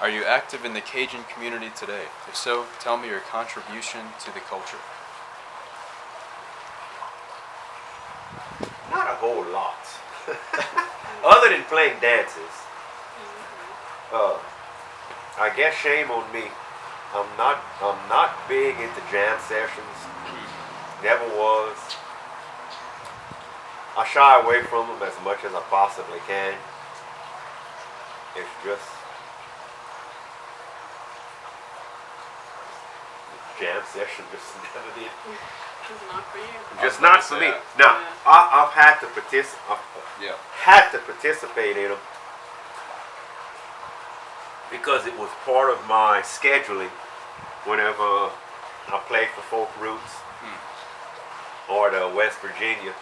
Are you active in the Cajun community today? If so, tell me your contribution to the culture. Not a whole lot. Other than playing dances. I guess shame on me. I'm not big into jam sessions. Never was. I shy away from them as much as I possibly can. It's just jam session just never did. It's not for you. Just not for me. Now, Yeah. I've had to participate in them because it was part of my scheduling whenever I played for Folk Roots or the West Virginia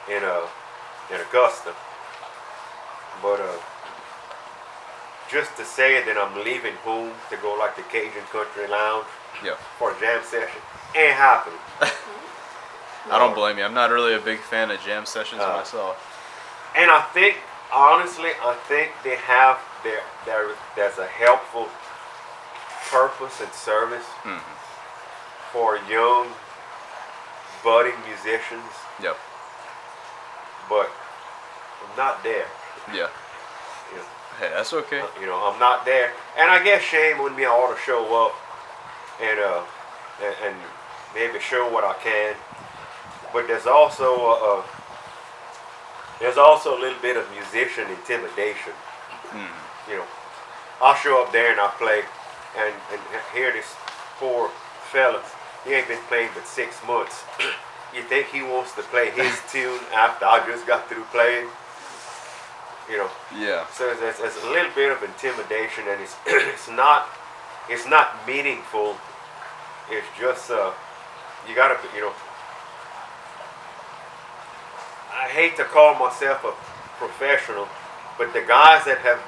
in Augusta. But just to say that I'm leaving home to go like the Cajun Country Lounge for a jam session ain't happening. I don't blame you. I'm not really a big fan of jam sessions myself. And I think, honestly, they have there's a helpful purpose and service for young, budding musicians. Yep. But I'm not there. Yeah. You know, Hey, that's okay. I'm not there. And I guess shame on me. I ought to show up and maybe show what I can. But there's also a little bit of musician intimidation. I'll show up there and I'll play, and hear this poor fella. He ain't been playing but 6 months. You think he wants to play his tune after I just got through playing? Yeah. So there's a little bit of intimidation, and it's not meaningful. It's just you gotta I hate to call myself a professional, but the guys that have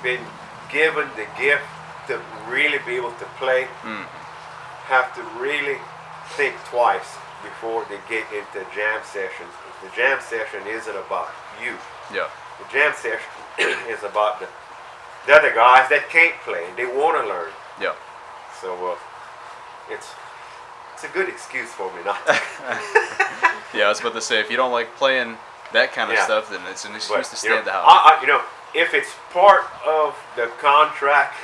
been given the gift to really be able to play have to really think twice before they get into jam sessions. The jam session isn't about you. Yeah. The jam session is about the other guys that can't play and they want to learn. Yeah. So it's a good excuse for me not to. Yeah, I was about to say, if you don't like playing that kind of stuff, then it's an excuse to stay at the house. If it's part of the contract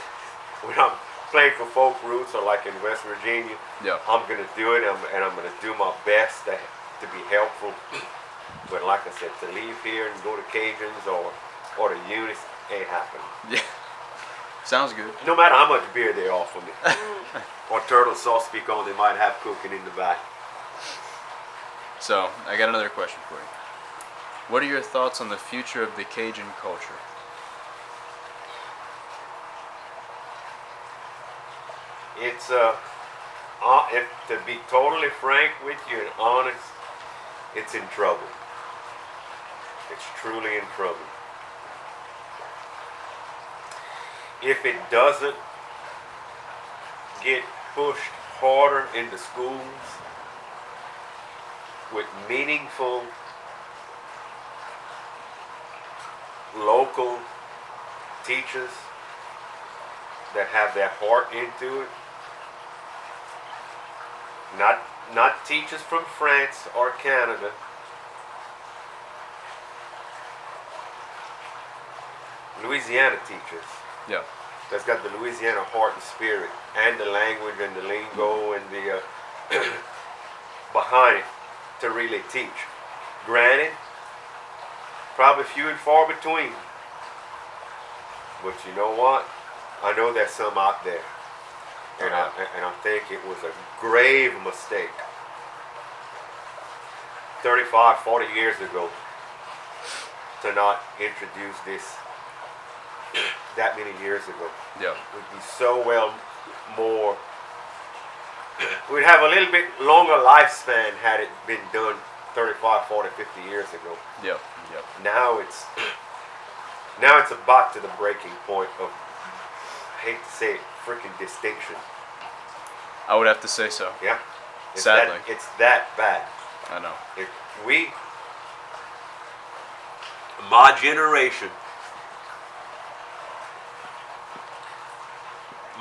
when I'm playing for Folk Roots or like in West Virginia, I'm gonna do it, and I'm gonna do my best to be helpful. But like I said, to leave here and go to Cajuns or the Unis ain't happening. Yeah, sounds good. No matter how much beer they offer me, or turtle sauce because they might have cooking in the back. So I got another question for you. What are your thoughts on the future of the Cajun culture? It's if to be totally frank with you and honest, it's in trouble. It's truly in trouble. If it doesn't get pushed harder in the schools with meaningful local teachers that have their heart into it, not teachers from France or Canada, Louisiana teachers. Yeah. That's got the Louisiana heart and spirit and the language and the lingo and the behind it to really teach. Granted, probably few and far between. But you know what? I know there's some out there. And I think it was a grave mistake 35, 40 years ago to not introduce this that many years ago. Yeah. Would be so well more. We'd have a little bit longer lifespan had it been done 35, 40, 50 years ago. Yep. Yep. Now it's about to the breaking point of, I hate to say it, freaking distinction. I would have to say so. Yeah. Sadly. It's that bad. I know. My generation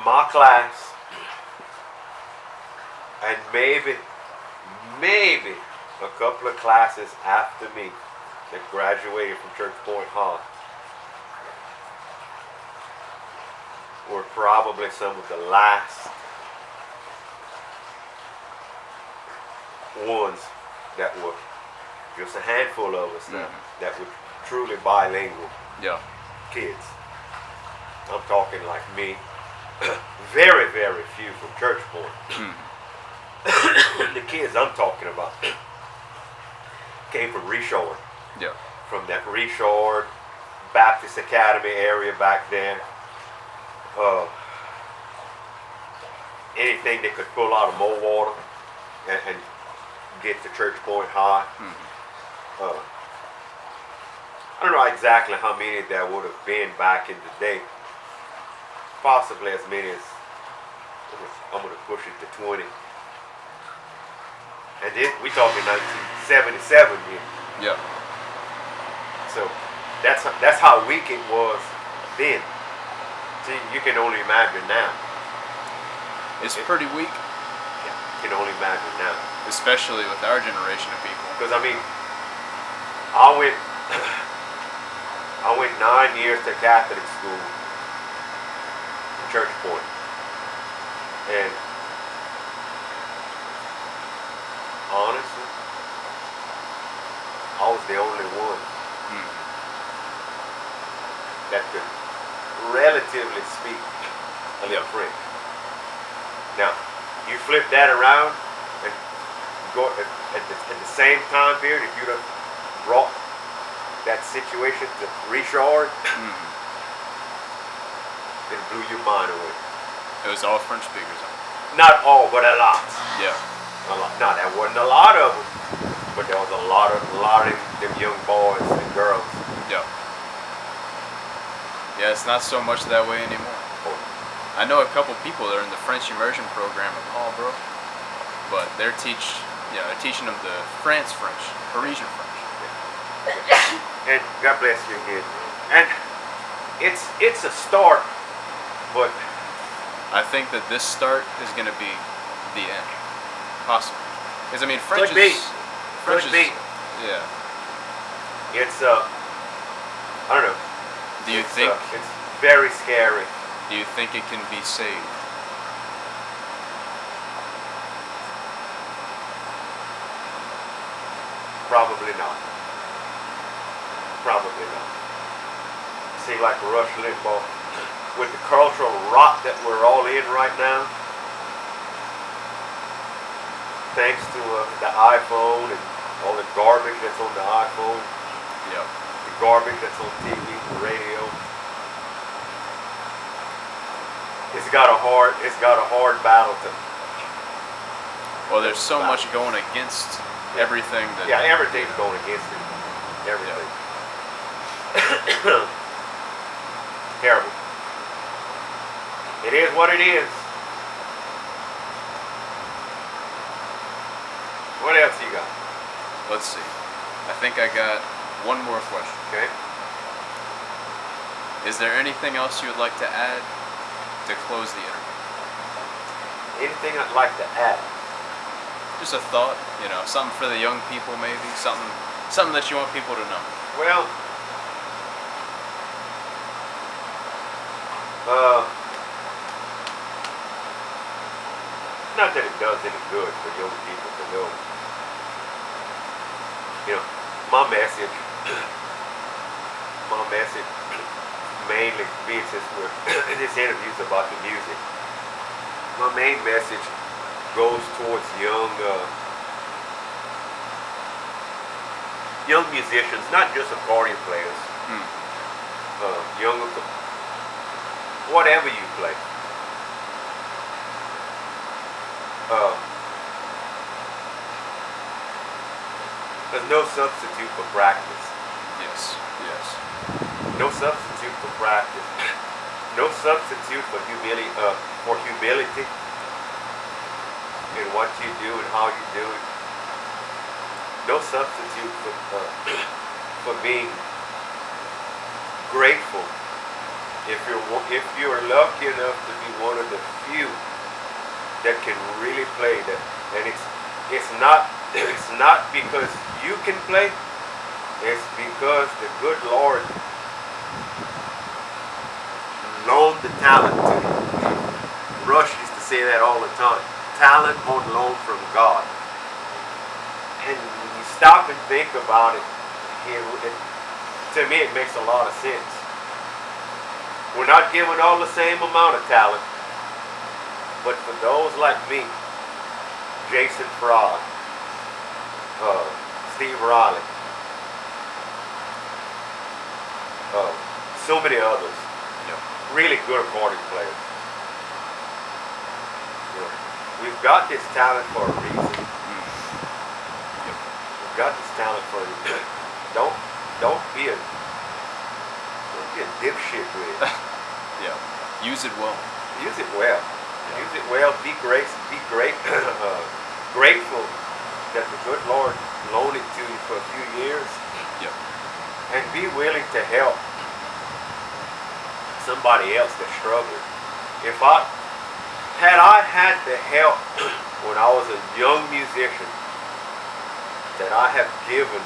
my class, and maybe a couple of classes after me that graduated from Church Point High were probably some of the last ones that were just a handful of us now that were truly bilingual kids. I'm talking like me. Very, very few from Church Point. The kids I'm talking about came from Reshore. Yeah. From that Reshore Baptist Academy area back then. Anything that could pull out of more water and get to Church Point High. I don't know exactly how many there would have been back in the day. Possibly as many as, I'm going to push it to 20. And then we talking 1977 here. Yeah. So that's how weak it was then. See, you can only imagine now. It's pretty weak. Yeah, you can only imagine now. Especially with our generation of people. Because I mean, I went 9 years to Catholic school in Church Point, and honestly, I was the only one that could relatively speak a little French. Now, you flip that around and go at the same time period, if you'd have brought that situation to Richard, it blew your mind away. It was all French speakers. Not all, but a lot. Yeah. A lot. No, there wasn't a lot of them, but there was a lot of them young boys and girls. Yeah. Yeah, it's not so much that way anymore. Oh. I know a couple people that are in the French immersion program at Paulbrook, but they're teaching them the French, Parisian French. And God bless you again. And it's a start, but I think that this start is going to be the end, possibly. Because I mean, French could is. Could be. Yeah. It's I don't know. Do you think? It's very scary. Do you think it can be saved? Probably not. Probably not. See, like Rush Limbaugh, with the cultural rot that we're all in right now, thanks to the iPhone and all the garbage that's on the iPhone, the garbage that's on TV, the radio, it's got a hard battle to. Well, there's so much going against everything that. Yeah, everything's going against it. Everything. Terrible. It is what it is. What else you got? Let's see. I think I got one more question. Okay. Is there anything else you would like to add to close the interview? Anything I'd like to add? Just a thought, something for the young people maybe, something that you want people to know. Well, not that it does any good for young people to know. My message mainly, this interview's about the music. My main message goes towards young musicians, not just accordion players. Young, whatever you play. There's no substitute for practice. Yes. No substitute for practice. No substitute for humility in what you do and how you do it. No substitute for being grateful if you're lucky enough to be one of the few that can really play that, and it's not it's not because you can play, it's because the good Lord loaned the talent to you. Rush used to say that all the time. Talent on loan from God. And when you stop and think about it, to me it makes a lot of sense. We're not given all the same amount of talent, but for those like me, Jason Frog, Steve Riley, so many others, really good accordion players. We've got this talent for a reason. We've got this talent for a reason. Don't be a dipshit with it. Yeah. Use it well. Use it well. Use it well. Be great. Grateful that the good Lord loaned it to you for a few years. Yeah. And be willing to help somebody else that's struggling. Had I had the help when I was a young musician that I have given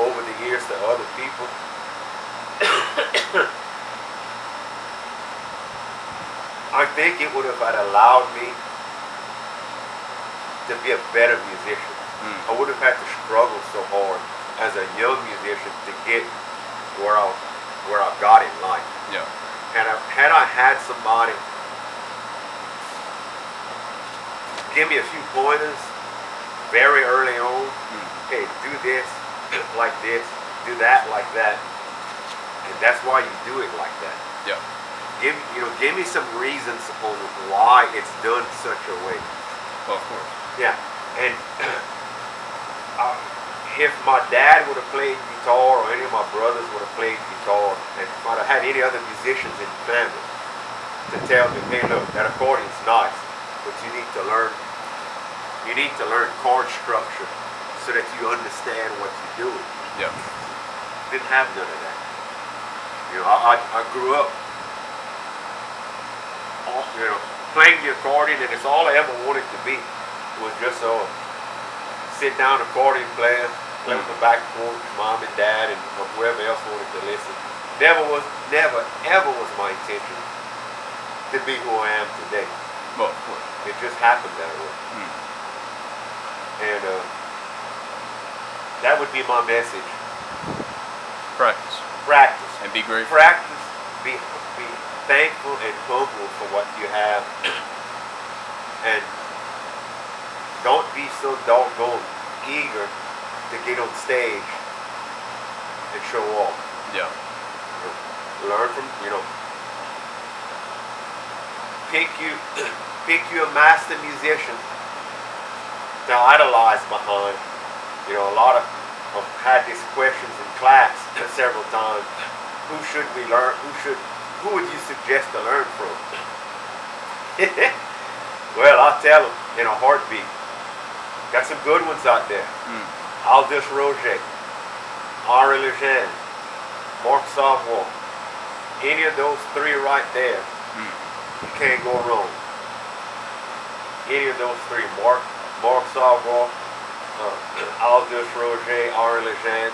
over the years to other people, I think it would have allowed me to be a better musician. I would have had to struggle so hard as a young musician to get where I got in life. Yeah. And had I had somebody give me a few pointers very early on, hey, do this like this, do that like that, and that's why you do it like that. Yeah. Give me some reasons on why it's done such a way. Well, of course. Yeah, and if my dad would have played guitar, or any of my brothers would have played guitar, and if I'd have had any other musicians in the family to tell me, hey, look, that accordion's nice, but you need to learn chord structure so that you understand what you're doing. Yeah. Didn't have none of that. I grew up, playing the accordion, and it's all I ever wanted to be was just a sit down accordion player, play with the back porch, mom and dad, and whoever else wanted to listen. Never ever was my intention to be who I am today. Well, of course. It just happened that way. And that would be my message. Practice. Practice. And be grateful. Practice. Be thankful and humble for what you have. And don't be so doggone eager to get on stage and show off. Yeah. Learn from, pick you a master musician to idolize behind. A lot of I've had these questions in class several times. Who should we learn? Who would you suggest to learn from? Well, I'll tell them in a heartbeat. Got some good ones out there. Aldous Roger, Henri Lejeune, Mark Savoy. Any of those three right there, you can't go wrong. Any of those three, Mark Savoy, Aldous Roger, Henri Lejeune,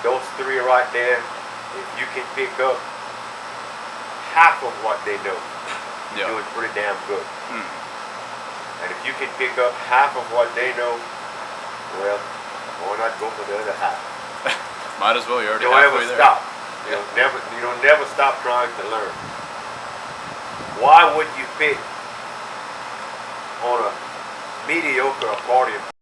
those three right there, if you can pick up half of what they know, you're doing pretty damn good. And if you can pick up half of what they know, well, why not go for the other half? Might as well. You're already Don't halfway ever there. stop. Never stop trying to learn. Why would you pick on a mediocre accordion